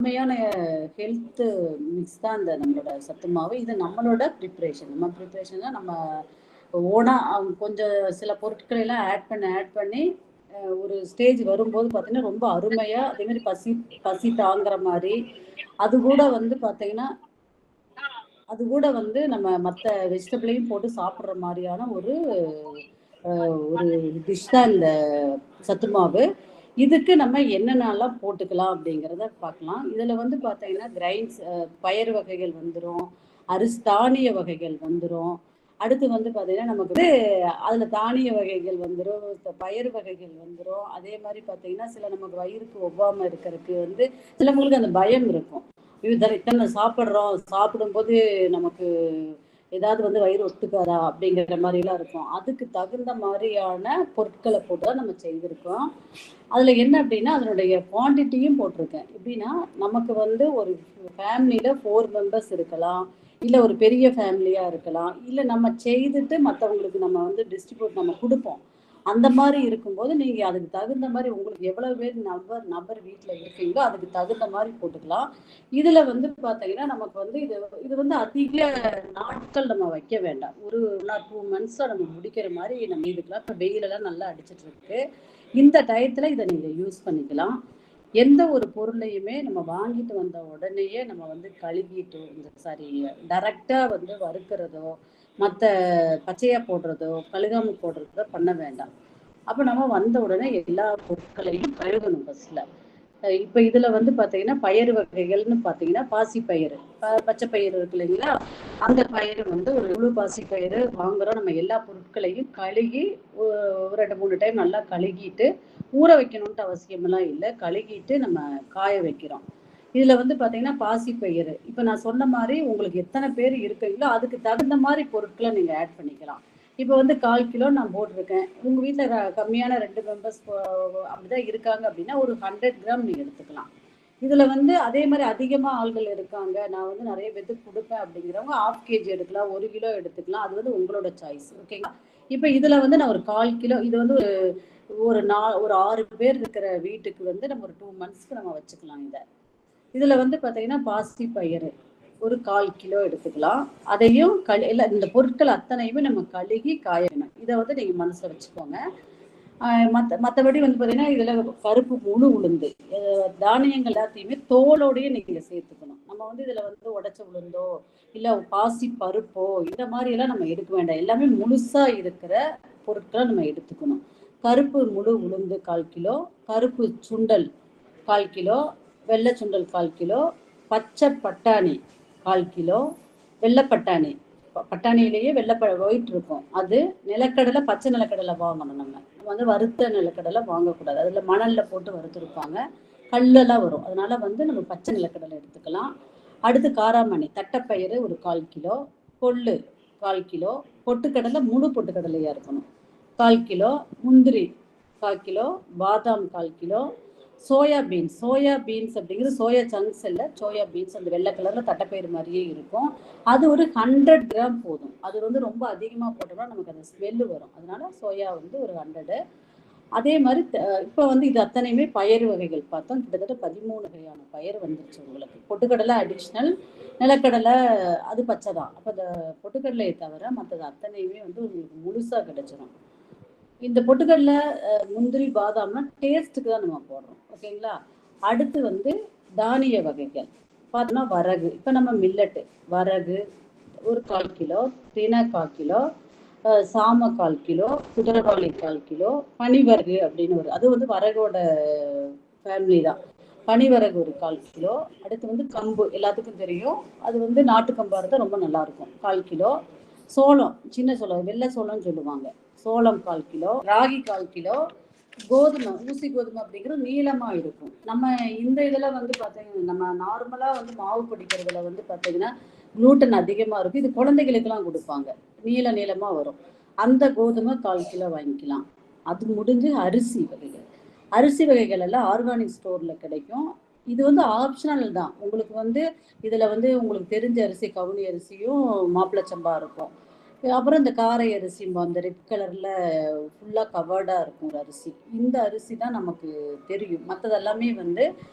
உண்மையான health mix தான் இந்த நம்மளோட சத்து மாவு. இது நம்மளோட ப்ரிப்ரேஷன். நம்ம ப்ரிப்ரேஷன்ல நம்ம ஓனா கொஞ்சம் சில பொருட்களை எல்லாம் ஆட் பண்ணி ஒரு ஸ்டேஜ் வரும்போது பார்த்தீங்கன்னா ரொம்ப அருமையா, அதே மாதிரி பசி தாங்குற மாதிரி, அது கூட வந்து பார்த்தீங்கன்னா நம்ம மற்ற வெஜிடபிளையும் போட்டு சாப்பிட்ற மாதிரியான ஒரு டிஷ் தான் இந்த சத்து மாவு. இதுக்கு நம்ம என்னென்னலாம் போட்டுக்கலாம் அப்படிங்கிறத பார்க்கலாம். இதில் வந்து பார்த்தீங்கன்னா கிரைன்ஸ், பயறு வகைகள் வந்துடும், தானிய வகைகள் வந்துடும். அடுத்து வந்து பார்த்தீங்கன்னா நமக்கு வந்து அதில் தானிய வகைகள் வந்துடும், பயறு வகைகள் வந்துடும். அதே மாதிரி பார்த்தீங்கன்னா சில நமக்கு வயிறுக்கு ஒவ்வாமல் இருக்கிறதுக்கு வந்து சிலவங்களுக்கு அந்த பயம் இருக்கும். இத்தனை சாப்பிட்றோம், சாப்பிடும்போது நமக்கு ஏதாவது வந்து வயிறு ஒத்துக்காதா அப்படிங்கிற மாதிரிலாம் இருக்கும். அதுக்கு தகுந்த மாதிரியான பொருட்களை போட்டு தான் நம்ம செய்திருக்கோம். அதில் என்ன அப்படின்னா அதனுடைய குவான்டிட்டியும் போட்டிருக்கேன். எப்படின்னா நமக்கு வந்து ஒரு ஃபேமிலியில் 4 மெம்பர்ஸ் இருக்கலாம், இல்லை ஒரு பெரிய ஃபேமிலியாக இருக்கலாம், இல்லை நம்ம செய்துட்டு மற்றவங்களுக்கு நம்ம வந்து டிஸ்ட்ரிபியூட் நம்ம கொடுப்போம். அந்த மாதிரி இருக்கும்போது நீங்கள் அதுக்கு தகுந்த மாதிரி உங்களுக்கு எவ்வளோ பேர் நபர் வீட்டில் இருக்கீங்களோ அதுக்கு தகுந்த மாதிரி போட்டுக்கலாம். இதில் வந்து பார்த்தீங்கன்னா நமக்கு வந்து இது வந்து அதிக நாட்கள் நம்ம வைக்க வேண்டாம். ஒரு 2 மந்த்ஸாக நம்ம முடிக்கிற மாதிரி நம்ம இதுக்கெல்லாம். இப்போ வெயிலெல்லாம் நல்லா அடிச்சிட்டு இருக்கு. இந்த டயத்தில் இதை நீங்கள் யூஸ் பண்ணிக்கலாம். எந்த ஒரு பொருளையுமே நம்ம வாங்கிட்டு வந்த உடனேயே நம்ம வந்து கழுவிட்டு டைரெக்டாக வந்து வறுக்கிறதோ மற்ற பச்சையாக போடுறதோ கழுகாமல் போடுறதோ பண்ண வேண்டாம். அப்போ நம்ம வந்த உடனே எல்லா பொருட்களையும் கழுகணும் ஃபர்ஸ்ட்ல. இப்போ இதில் வந்து பார்த்தீங்கன்னா பயறு வகைகள்னு பார்த்தீங்கன்னா பாசிப்பயிறு, பச்சை பயிறு இருக்கு இல்லைங்களா, அந்த பயிறு வந்து ஒரு முழு பாசிப்பயிறு வாங்குகிறோம். நம்ம எல்லா பொருட்களையும் கழுகி ஒரு 2-3 டைம் நல்லா கழுகிட்டு ஊற வைக்கணுன்ட்டு அவசியமெல்லாம் இல்லை, கழுகிட்டு நம்ம காய வைக்கிறோம். இதில் வந்து பார்த்தீங்கன்னா பாசிப்பயிறு இப்போ நான் சொன்ன மாதிரி உங்களுக்கு எத்தனை பேர் இருக்கீங்களோ அதுக்கு தகுந்த மாதிரி பொருட்களை நீங்கள் ஆட் பண்ணிக்கலாம். இப்போ வந்து 1/4 கிலோ நான் போட்டிருக்கேன். உங்கள் வீட்டில் கம்மியான 2 மெம்பர்ஸ் அப்படிதான் இருக்காங்க அப்படின்னா ஒரு 100 கிராம் நீங்கள் எடுத்துக்கலாம். இதில் வந்து அதே மாதிரி அதிகமாக ஆள்கள் இருக்காங்க, நான் வந்து நிறைய பேருக்கு கொடுப்பேன் அப்படிங்கிறவங்க 1/2 கேஜி எடுக்கலாம், 1 கிலோ எடுத்துக்கலாம். அது வந்து உங்களோட சாய்ஸ். ஓகேங்களா? இப்போ இதில் வந்து நான் ஒரு 1/4 கிலோ, இது வந்து ஒரு 6 பேர் இருக்கிற வீட்டுக்கு வந்து நம்ம ஒரு 2 மந்த்ஸ்க்கு நம்ம வச்சுக்கலாம். இதில் வந்து பார்த்தீங்கன்னா பாசி பயிறு ஒரு 1/4 கிலோ எடுத்துக்கலாம். அதையும் இந்த பொருட்கள் அத்தனையுமே நம்ம கழுகி காயணும். இதை வந்து நீங்கள் மனசில் வச்சுக்கோங்க. மற்றபடி வந்து பார்த்தீங்கன்னா இதில் கருப்பு முழு உளுந்து, தானியங்கள் எல்லாத்தையுமே தோலோடையே நீங்கள் சேர்த்துக்கணும். நம்ம வந்து இதில் வந்து உடைச்ச உளுந்தோ இல்லை பாசி பருப்போ இந்த மாதிரியெல்லாம் நம்ம எடுக்க வேண்டாம். எல்லாமே முழுசாக இருக்கிற பொருட்களை நம்ம எடுத்துக்கணும். கருப்பு முழு உளுந்து 1/4 கிலோ, கருப்பு சுண்டல் 1/4 கிலோ, வெள்ளை சுண்டல் 1/4 கிலோ, பச்சை பட்டாணி 1/4 கிலோ, வெள்ளை பட்டாணி, பட்டாணியிலேயே ஒயிட் இருக்கும், அது நிலக்கடலை, பச்சை நிலக்கடலை வாங்கணும். நம்ம வந்து வறுத்த நிலக்கடலை வாங்கக்கூடாது, அதில் மணலில் போட்டு வறுத்துருப்பாங்க, கல்லெல்லாம் வரும். அதனால வந்து நம்ம பச்சை நிலக்கடலை எடுத்துக்கலாம். அடுத்து காராமணி தட்டைப்பயிறு ஒரு 1/4 கிலோ, கொள்ளு 1/4 கிலோ, பொட்டுக்கடலை முழு பொட்டுக்கடலையாக இருக்கணும் 1/4 கிலோ, முந்திரி 1/4 கிலோ, பாதாம் 1/4 கிலோ, சோயா பீன்ஸ் அப்படிங்கிறது சோயா சங்க்ஸ் இல்லை, சோயா பீன்ஸ் அந்த வெள்ளை கலரில் தட்டைப்பயிறு மாதிரியே இருக்கும். அது ஒரு 100 கிராம் போதும். அது வந்து ரொம்ப அதிகமாக போட்டோம்னா நமக்கு அந்த ஸ்மெல்லு வரும். அதனால சோயா வந்து ஒரு 100. அதே மாதிரி இப்போ வந்து இது அத்தனையுமே பயறு வகைகள் பார்த்தோம். கிட்டத்தட்ட 13 வகையான பயறு வந்துருச்சு உங்களுக்கு. பொட்டுக்கடலை அடிஷ்னல், நிலக்கடலை அது பச்சை தான். அப்போ அந்த பொட்டுக்கடலையை தவிர மற்றது அத்தனையுமே வந்து உங்களுக்கு முழுசாக கிடைச்சிடும். இந்த பொட்டுக்கடலை, முந்திரி, பாதாம்னா டேஸ்ட்டுக்கு தான் நம்ம போடுறோம். ஓகேங்களா? அடுத்து வந்து தானிய வகைகள் பார்த்தோம்னா வரகு. இப்போ நம்ம மில்லட்டு வரகு ஒரு 1/4 கிலோ, தினை 1/4 கிலோ, சாம 1/4 கிலோ, குதிரைவாளி 1/4 கிலோ, பனிவரகு அப்படின்னு அது வந்து வரகோட ஃபேமிலி தான். பனிவரகு ஒரு 1/4 கிலோ. அடுத்து வந்து கம்பு எல்லாத்துக்கும் தெரியும், அது வந்து நாட்டு கம்பாக இருந்தால் ரொம்ப நல்லாயிருக்கும், 1/4 கிலோ. சோளம், சின்ன சோளம், வெள்ளை சோளம்னு சொல்லுவாங்க, சோளம் 1/4 கிலோ. ராகி 1/4 கிலோ. கோதுமை, ஊசி கோதுமை அப்படிங்கிறது நீளமாக இருக்கும். நம்ம இந்த இதில் வந்து பார்த்தீங்கன்னா நம்ம நார்மலாக வந்து மாவு பிடிக்கிறதுல வந்து பார்த்தீங்கன்னா குளூட்டன் அதிகமாக இருக்கும். இது குழந்தைகளுக்கெல்லாம் கொடுப்பாங்க, நீளமாக வரும். அந்த கோதுமை 1/4 கிலோ வாங்கிக்கலாம். அது முடிஞ்சு அரிசி வகைகள் எல்லாம் ஆர்கானிக் ஸ்டோரில் கிடைக்கும். இது வந்து ஆப்ஷனல் தான். உங்களுக்கு வந்து இதில் வந்து உங்களுக்கு தெரிஞ்ச அரிசி கவுனி அரிசியும் மாப்பிளச்சம்பா இருக்கும். அப்புறம் இந்த காரை அரிசி, அந்த ரெட் கலரில் ஃபுல்லாக கவர்டாக இருக்கும் ஒரு அரிசி. இந்த அரிசி தான் நமக்கு தெரியும். மற்றது எல்லாமே வந்து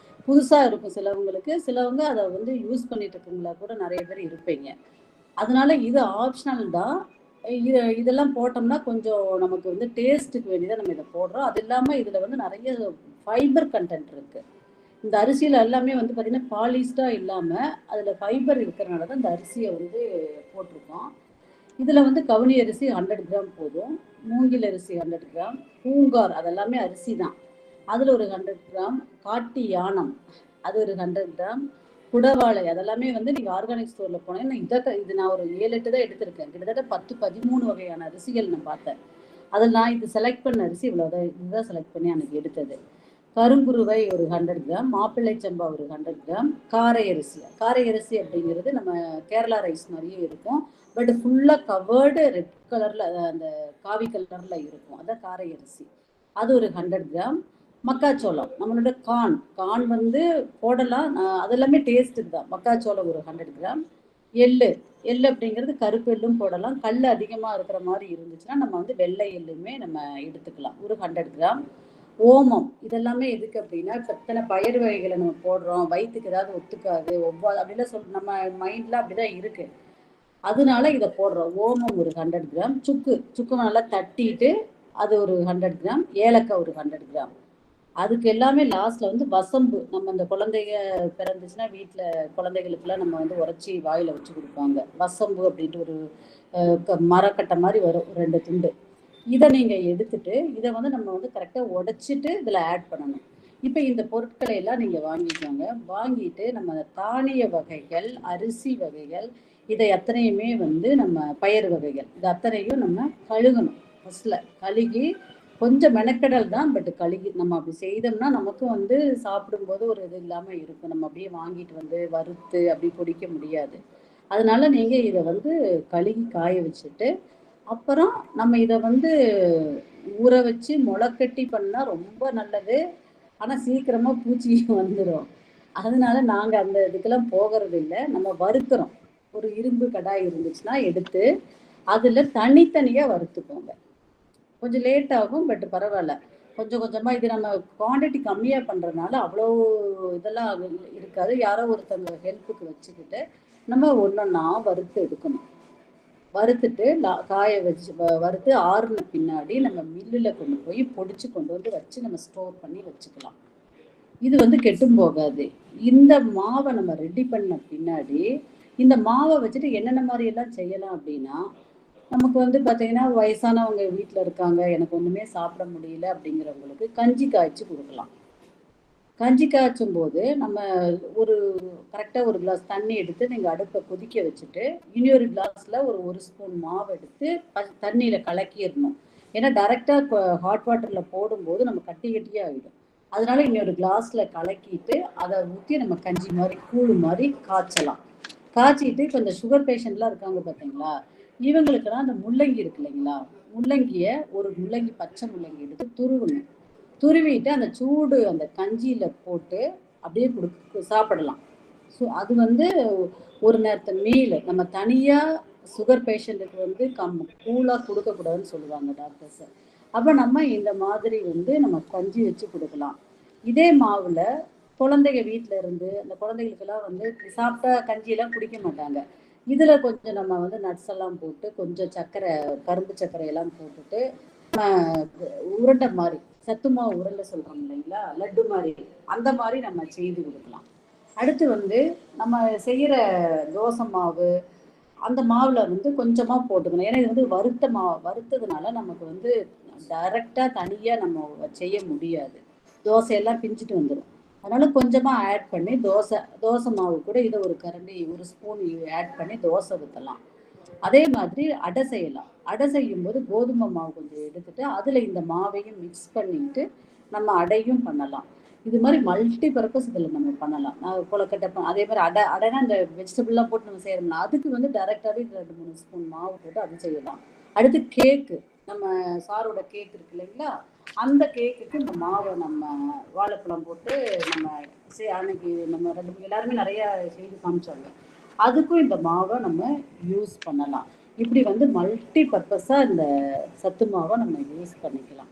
புதுசாக இருக்கும் சிலவங்களுக்கு, சிலவங்க அதை வந்து யூஸ் பண்ணிட்டு இருக்கவங்களா கூட நிறைய பேர் இருப்பீங்க. அதனால இது ஆப்ஷனல் தான். இதெல்லாம் போட்டோம்னா கொஞ்சம் நமக்கு வந்து டேஸ்ட்டுக்கு வேண்டியதான் நம்ம இதை போடுறோம். அது இல்லாமல் இதில் வந்து நிறைய ஃபைபர் கண்டென்ட் இருக்குது. இந்த அரிசியில் எல்லாமே வந்து பார்த்திங்கன்னா பாலிஸ்டாக இல்லாமல் அதில் ஃபைபர் இருக்கிறனால தான் இந்த அரிசியை வந்து போட்டிருக்கோம். இதில் வந்து கவுனி அரிசி 100 கிராம் போதும், மூங்கில் அரிசி 100 கிராம், பூங்கார் அதெல்லாமே அரிசி தான், அதில் ஒரு 100 கிராம், காட்டு யானம் அது ஒரு 100 கிராம், குடவாழை அதெல்லாமே வந்து நீங்கள் ஆர்கானிக் ஸ்டோரில் போனீங்கன்னா இது நான் ஒரு 7-8 தான் எடுத்திருக்கேன். கிட்டத்தட்ட 10-13 வகையான அரிசிகள் நான் பார்த்தேன். அதில் நான் இது செலக்ட் பண்ண அரிசி இவ்வளோதான், இதுதான் செலக்ட் பண்ணி எனக்கு எடுத்தது. கருங்குருவை ஒரு 100 கிராம், மாப்பிள்ளை சம்பா ஒரு 100 கிராம், காரை அரிசி. காரை அரிசி அப்படிங்கிறது நம்ம கேரளா ரைஸ் மாதிரியே இருக்கும், பட் ஃபுல்லாக கவர்டு ரெட் கலரில், அந்த காவி கலரில் இருக்கும், அதான் காரை அரிசி, அது ஒரு 100 கிராம். மக்காச்சோளம், நம்மளோட கான் வந்து போடலாம், அதெல்லாமே டேஸ்ட்டுக்கு தான். மக்காச்சோளம் ஒரு 100 கிராம். எள்ளு அப்படிங்கிறது கருப்பு எள்ளும் போடலாம், கல் அதிகமாக இருக்கிற மாதிரி இருந்துச்சுன்னா நம்ம வந்து வெள்ளை எள்ளுமே நம்ம எடுத்துக்கலாம், ஒரு 100 கிராம். ஓமம் இதெல்லாமே எதுக்கு அப்படின்னா, இத்தனை பயிர் வகைகளை நம்ம போடுறோம், வயிற்றுக்கு ஏதாவது ஒத்துக்காது அப்படிலாம் நம்ம மைண்டில் அப்படிதான் இருக்கு, அதனால இதை போடுறோம். ஓமம் ஒரு 100 கிராம். சுக்கு நல்லா தட்டிட்டு அது ஒரு 100 கிராம். ஏலக்காய் ஒரு 100 கிராம். அதுக்கு எல்லாமே லாஸ்ட்ல வந்து வசம்பு, நம்ம இந்த குழந்தைங்க பிறந்துச்சுன்னா வீட்டில் குழந்தைகளுக்குலாம் நம்ம வந்து உரைச்சி வாயில் வச்சு கொடுப்பாங்க, வசம்பு அப்படின்ட்டு ஒரு மரக்கட்டை மாதிரி வரும், 2 துண்டு. இதை நீங்கள் எடுத்துட்டு இதை வந்து நம்ம வந்து கரெக்டாக உடைச்சிட்டு இதில் ஆட் பண்ணணும். இப்போ இந்த பொருட்களை எல்லாம் நீங்கள் வாங்கிக்கோங்க. வாங்கிட்டு நம்ம தானிய வகைகள், அரிசி வகைகள், இதை அத்தனையுமே வந்து நம்ம பயிர் வகைகள் இது அத்தனையும் நம்ம கழுகணும். ஃபர்ஸ்ட்ல கழுகி, கொஞ்சம் மெனக்கடல் தான், பட் கழுகி நம்ம அப்படி செய்தோம்னா நமக்கும் வந்து சாப்பிடும்போது ஒரு இது இல்லாமல் இருக்கும், நம்ம அப்படியே வாங்கிட்டு வந்து வறுத்து அப்படி பொடிக்க முடியாது. அதனால நீங்கள் இதை வந்து கழுகி காய வச்சுட்டு, அப்புறம் நம்ம இதை வந்து ஊற வச்சு முளைக்கட்டி பண்ணால் ரொம்ப நல்லது. ஆனால் சீக்கிரமாக பூச்சி வந்துடும், அதனால நாங்கள் அந்த இதுக்கெல்லாம் போகிறது இல்லை. நம்ம வறுக்கிறோம், ஒரு இரும்பு கடாய் இருந்துச்சுன்னா எடுத்து அதில் தனித்தனியாக வறுத்துக்கோங்க. கொஞ்சம் லேட் ஆகும், பட் பரவாயில்ல, கொஞ்சம் கொஞ்சமாக. இது நம்ம குவான்டிட்டி கம்மியாக பண்ணுறதுனால அவ்வளோ இதெல்லாம் இருக்காது. யாரோ ஒருத்தவங்க ஹெல்ப்புக்கு வச்சுக்கிட்டு நம்ம ஒன்றொன்னா வறுத்து எடுக்கணும். வறுத்துட்டு காய வச்சு வறுத்து ஆறுன பின்னாடி நம்ம மில்லில் கொண்டு போய் பொடிச்சு கொண்டு வந்து வச்சு நம்ம ஸ்டோர் பண்ணி வச்சுக்கலாம். இது வந்து கெட்டும் போகாது. இந்த மாவை நம்ம ரெடி பண்ண பின்னாடி இந்த மாவை வச்சுட்டு என்னென்ன மாதிரி எல்லாம் செய்யலாம் அப்படின்னா, நமக்கு வந்து பார்த்தீங்கன்னா வயசானவங்க வீட்டில் இருக்காங்க, எனக்கு ஒன்றுமே சாப்பிட முடியல அப்படிங்கிறவங்களுக்கு கஞ்சி காய்ச்சி கொடுக்கலாம். கஞ்சி காய்ச்சும் போது நம்ம ஒரு கரெக்டாக ஒரு கிளாஸ் தண்ணி எடுத்து நீங்கள் அடுப்பை கொதிக்க வச்சுட்டு இன்னொரு கிளாஸில் ஒரு ஸ்பூன் மாவு எடுத்து தண்ணியில் கலக்கிடணும். ஏன்னா டைரெக்டாக ஹாட் வாட்டரில் போடும்போது நம்ம கட்டி கட்டியாக ஆகிடும். அதனால இன்னொரு கிளாஸில் கலக்கிட்டு அதை ஊற்றி நம்ம கஞ்சி மாதிரி கூழ் மாதிரி காய்ச்சலாம். காய்ச்சிட்டு இப்போ இந்த சுகர் பேஷண்ட்லாம் இருக்காங்க பார்த்தீங்களா, இவங்களுக்கெல்லாம் அந்த முள்ளங்கி இருக்கு இல்லைங்களா, முள்ளங்கியை ஒரு முள்ளங்கி, பச்சை முள்ளங்கி எடுத்து துருவணும். துருவிட்டு அந்த சூடு அந்த கஞ்சியில் போட்டு அப்படியே சாப்பிடலாம். ஸோ அது வந்து ஒரு நேரத்தை மீல். நம்ம தனியாக சுகர் பேஷண்ட்டுக்கு வந்து கூலாக கொடுக்கக்கூடாதுன்னு சொல்லுவாங்க டாக்டர்ஸை. அப்போ நம்ம இந்த மாதிரி வந்து நம்ம கஞ்சி வச்சு கொடுக்கலாம். இதே மாவில் குழந்தைங்க வீட்டில் இருந்து அந்த குழந்தைகளுக்கெல்லாம் வந்து சாப்பிட்டா கஞ்சியெல்லாம் குடிக்க மாட்டாங்க. இதில் கொஞ்சம் நம்ம வந்து நட்ஸ் எல்லாம் போட்டு கொஞ்சம் சர்க்கரை, கரும்பு சர்க்கரையெல்லாம் போட்டுட்டு உருண்டை மாதிரி, சத்து மாவு உருண்டை சொல்கிறோம் இல்லைங்களா, லட்டு மாதிரி, அந்த மாதிரி நம்ம செய்து கொடுக்கலாம். அடுத்து வந்து நம்ம செய்கிற தோசை மாவு, அந்த மாவில் வந்து கொஞ்சமாக போட்டுக்கணும். ஏன்னா இது வந்து வறுத்ததுனால நமக்கு வந்து டைரெக்டாக தனியாக நம்ம செய்ய முடியாது, தோசையெல்லாம் பிஞ்சிட்டு வந்துடும். அதனால் கொஞ்சமாக ஆட் பண்ணி தோசை மாவு கூட இதை ஒரு கரண்டி, ஒரு ஸ்பூன் ஆட் பண்ணி தோசை ஊற்றலாம். அதே மாதிரி அடை செய்யலாம். அடை செய்யும்போது கோதுமை மாவு கொஞ்சம் எடுத்துட்டு அதில் இந்த மாவையும் மிக்ஸ் பண்ணிட்டு நம்ம அடையும் பண்ணலாம். இது மாதிரி மல்டி பர்பஸ் இதில் நம்ம பண்ணலாம். நான் கொலக்கட்டை அதே மாதிரி அடைனா இந்த வெஜிடபிள்லாம் போட்டு நம்ம செய்யறோம்னா அதுக்கு வந்து டைரெக்டாகவே 2-3 ஸ்பூன் மாவு போட்டு அது செய்யலாம். அடுத்து கேக்கு, நம்ம சாரோட கேக் இருக்கு இல்லைங்களா, அந்த கேக்குக்கு இந்த மாவை நம்ம வாழைப்பழம் போட்டு நம்ம அன்னைக்கு நம்ம எல்லாருமே நிறைய செய்து காமிச்சாங்க, அதுக்கும் இந்த மாவை நம்ம யூஸ் பண்ணலாம். இப்படி வந்து மல்டி பர்பஸாக இந்த சத்து மாவை நம்ம யூஸ் பண்ணிக்கலாம்.